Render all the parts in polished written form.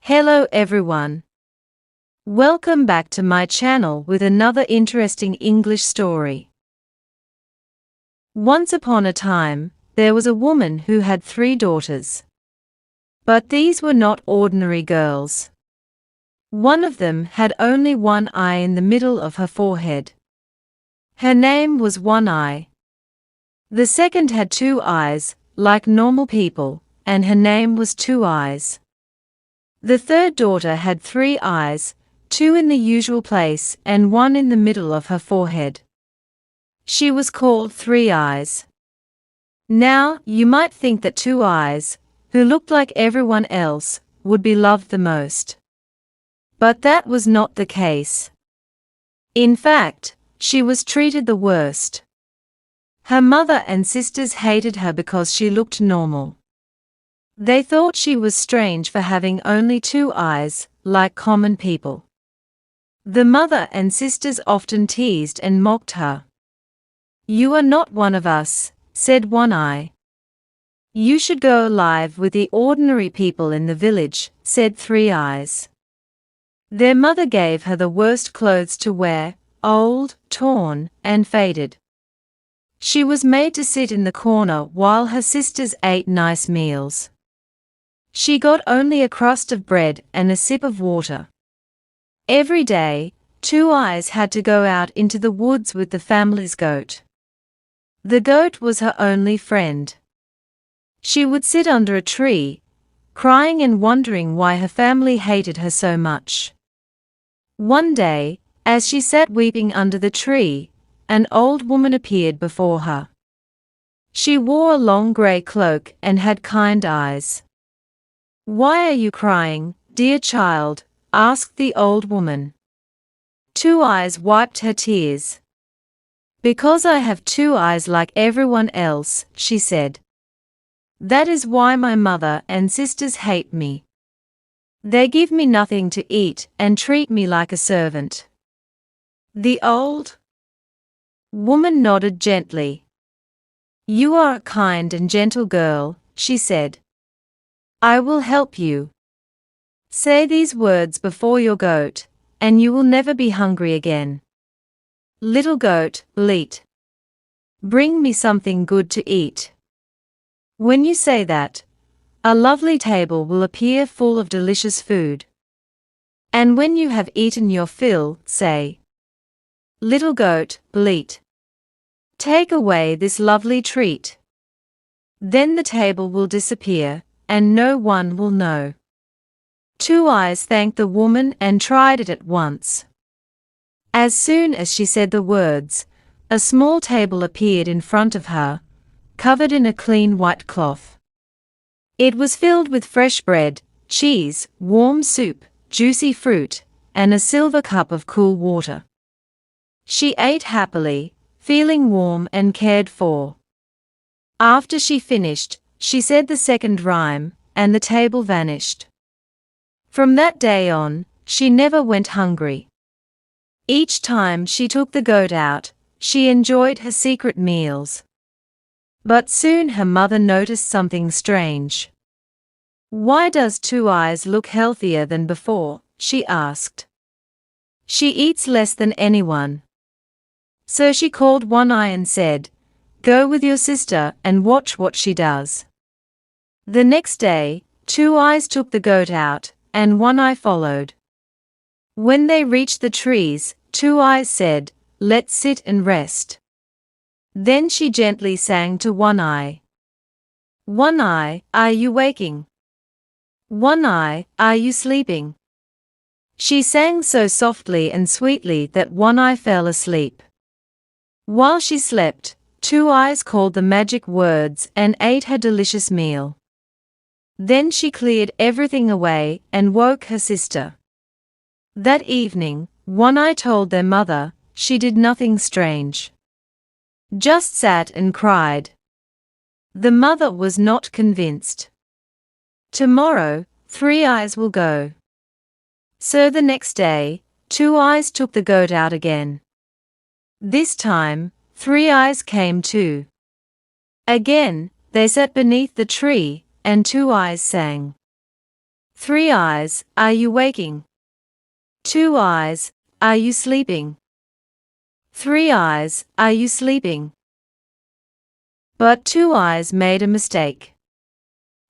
Hello everyone. Welcome back to my channel with another interesting English story. Once upon a time, there was a woman who had 3 daughters. But these were not ordinary girls. One of them had only one eye in the middle of her forehead. Her name was One Eye. The second had 2 eyes, like normal people, and her name was Two Eyes. The third daughter had 3 eyes, 2 in the usual place and 1 in the middle of her forehead. She was called Three Eyes. Now, you might think that Two Eyes, who looked like everyone else, would be loved the most. But that was not the case. In fact, she was treated the worst. Her mother and sisters hated her because she looked normal. They thought she was strange for having only 2 eyes, like common people. The mother and sisters often teased and mocked her. "You are not one of us," said One Eye. "You should go live with the ordinary people in the village," said Three Eyes. Their mother gave her the worst clothes to wear, old, torn, and faded. She was made to sit in the corner while her sisters ate nice meals. She got only a crust of bread and a sip of water. Every day, Two Eyes had to go out into the woods with the family's goat. The goat was her only friend. She would sit under a tree, crying and wondering why her family hated her so much. One day, as she sat weeping under the tree, an old woman appeared before her. She wore a long grey cloak and had kind eyes. "Why are you crying, dear child?" asked the old woman. Two Eyes wiped her tears. "Because I have 2 eyes like everyone else," she said. "That is why my mother and sisters hate me. They give me nothing to eat and treat me like a servant." The old woman nodded gently. "You are a kind and gentle girl," she said. "I will help you. Say these words before your goat, and you will never be hungry again. Little goat, bleat. Bring me something good to eat." When you say that, a lovely table will appear full of delicious food. And when you have eaten your fill, say, "Little goat, bleat. Take away this lovely treat." Then the table will disappear, and no one will know. Two Eyes thanked the woman and tried it at once. As soon as she said the words, a small table appeared in front of her, covered in a clean white cloth. It was filled with fresh bread, cheese, warm soup, juicy fruit, and a silver cup of cool water. She ate happily, feeling warm and cared for. After she finished, she said the second rhyme, and the table vanished. From that day on, she never went hungry. Each time she took the goat out, she enjoyed her secret meals. But soon her mother noticed something strange. "Why does Two Eyes look healthier than before?" she asked. "She eats less than anyone." So she called One Eye and said, "Go with your sister and watch what she does." The next day, Two Eyes took the goat out, and One Eye followed. When they reached the trees, Two Eyes said, "Let's sit and rest." Then she gently sang to One Eye. "One Eye, are you waking? One Eye, are you sleeping?" She sang so softly and sweetly that One Eye fell asleep. While she slept, Two Eyes called the magic words and ate her delicious meal. Then she cleared everything away and woke her sister. That evening, One Eye told their mother she did nothing strange. Just sat and cried. The mother was not convinced. "Tomorrow, Three Eyes will go." So the next day, Two Eyes took the goat out again. This time, Three Eyes came too. Again, they sat beneath the tree, and Two Eyes sang. Three Eyes, are you waking? Two Eyes, are you sleeping? Three Eyes, are you sleeping? But Two Eyes made a mistake.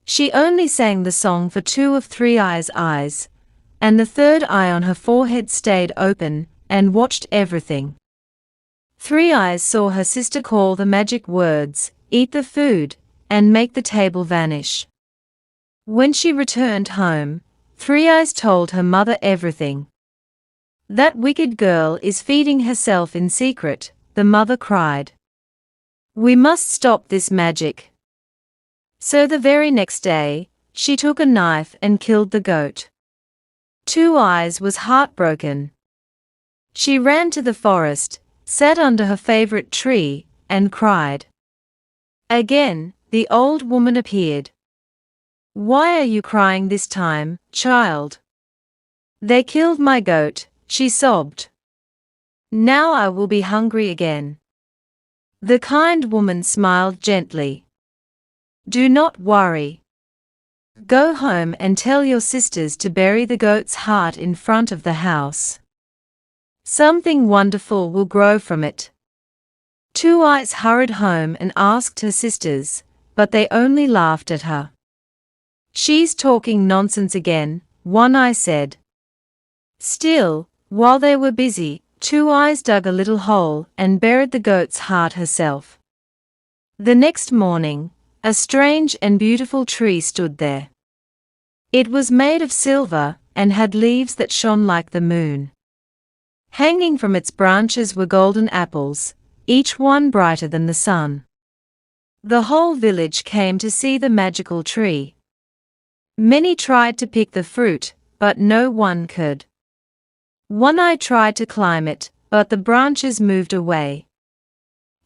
She only sang the song for two of Three Eyes' eyes, and the third eye on her forehead stayed open and watched everything. Three Eyes saw her sister call the magic words, eat the food, and make the table vanish. When she returned home, Three Eyes told her mother everything. That wicked girl is feeding herself in secret, the mother cried. We must stop this magic. So the very next day, she took a knife and killed the goat. Two Eyes was heartbroken. She ran to the forest, sat under her favorite tree, and cried. Again, the old woman appeared. Why are you crying this time, child? They killed my goat, she sobbed. Now I will be hungry again. The kind woman smiled gently. Do not worry. Go home and tell your sisters to bury the goat's heart in front of the house. Something wonderful will grow from it. Two Eyes hurried home and asked her sisters, but they only laughed at her. She's talking nonsense again, One Eye said. Still, while they were busy, Two Eyes dug a little hole and buried the goat's heart herself. The next morning, a strange and beautiful tree stood there. It was made of silver and had leaves that shone like the moon. Hanging from its branches were golden apples, each one brighter than the sun. The whole village came to see the magical tree. Many tried to pick the fruit, but no one could. One Eye tried to climb it, but the branches moved away.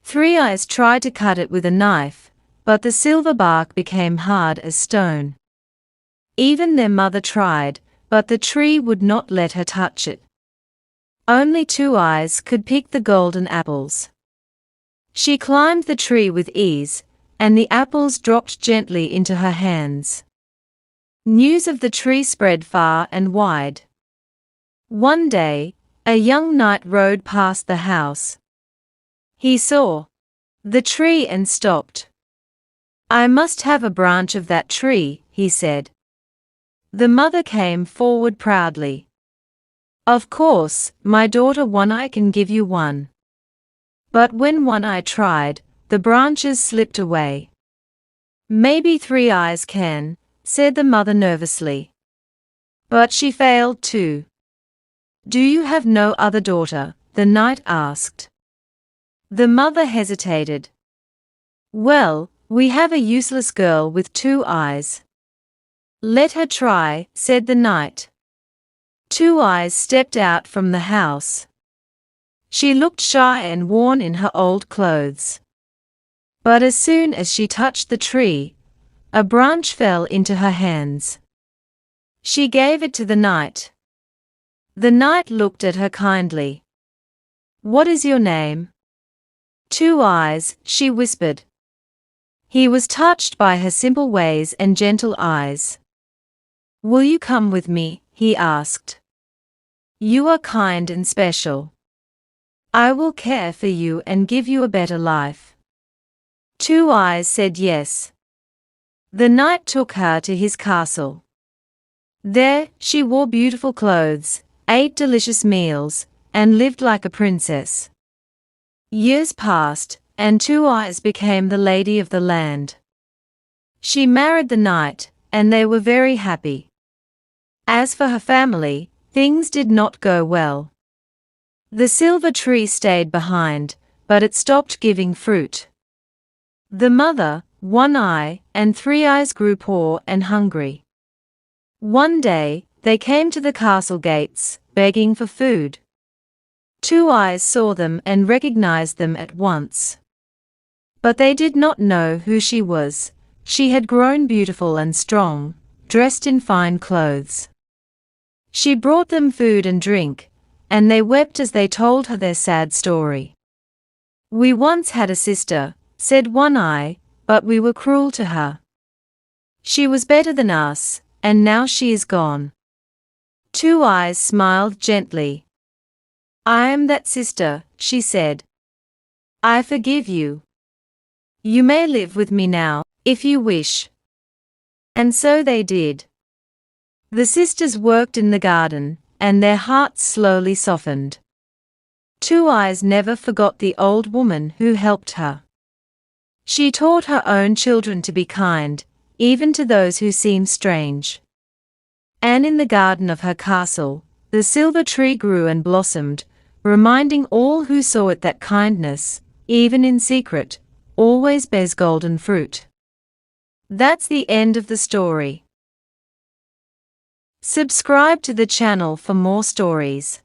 Three Eyes tried to cut it with a knife, but the silver bark became hard as stone. Even their mother tried, but the tree would not let her touch it. Only Two Eyes could pick the golden apples. She climbed the tree with ease, and the apples dropped gently into her hands. News of the tree spread far and wide. One day, a young knight rode past the house. He saw the tree and stopped. I must have a branch of that tree, he said. The mother came forward proudly. Of course, my daughter One Eye can give you one. But when One Eye tried, the branches slipped away. Maybe Three Eyes can, said the mother nervously. But she failed too. Do you have no other daughter? The knight asked. The mother hesitated. Well, we have a useless girl with two eyes. Let her try, said the knight. Two Eyes stepped out from the house. She looked shy and worn in her old clothes. But as soon as she touched the tree, a branch fell into her hands. She gave it to the knight. The knight looked at her kindly. What is your name? Two Eyes, she whispered. He was touched by her simple ways and gentle eyes. Will you come with me? He asked. You are kind and special. I will care for you and give you a better life. Two Eyes said yes. The knight took her to his castle. There, she wore beautiful clothes, ate delicious meals, and lived like a princess. Years passed, and Two Eyes became the lady of the land. She married the knight, and they were very happy. As for her family, things did not go well. The silver tree stayed behind, but it stopped giving fruit. The mother, One Eye, and Three Eyes grew poor and hungry. One day, they came to the castle gates, begging for food. Two Eyes saw them and recognized them at once. But they did not know who she was. She had grown beautiful and strong, dressed in fine clothes. She brought them food and drink, and they wept as they told her their sad story. We once had a sister, said One Eye, but we were cruel to her. She was better than us, and now she is gone. Two Eyes smiled gently. I am that sister, she said. I forgive you. You may live with me now, if you wish. And so they did. The sisters worked in the garden, and their hearts slowly softened. Two Eyes never forgot the old woman who helped her. She taught her own children to be kind, even to those who seemed strange. And in the garden of her castle, the silver tree grew and blossomed, reminding all who saw it that kindness, even in secret, always bears golden fruit. That's the end of the story. Subscribe to the channel for more stories.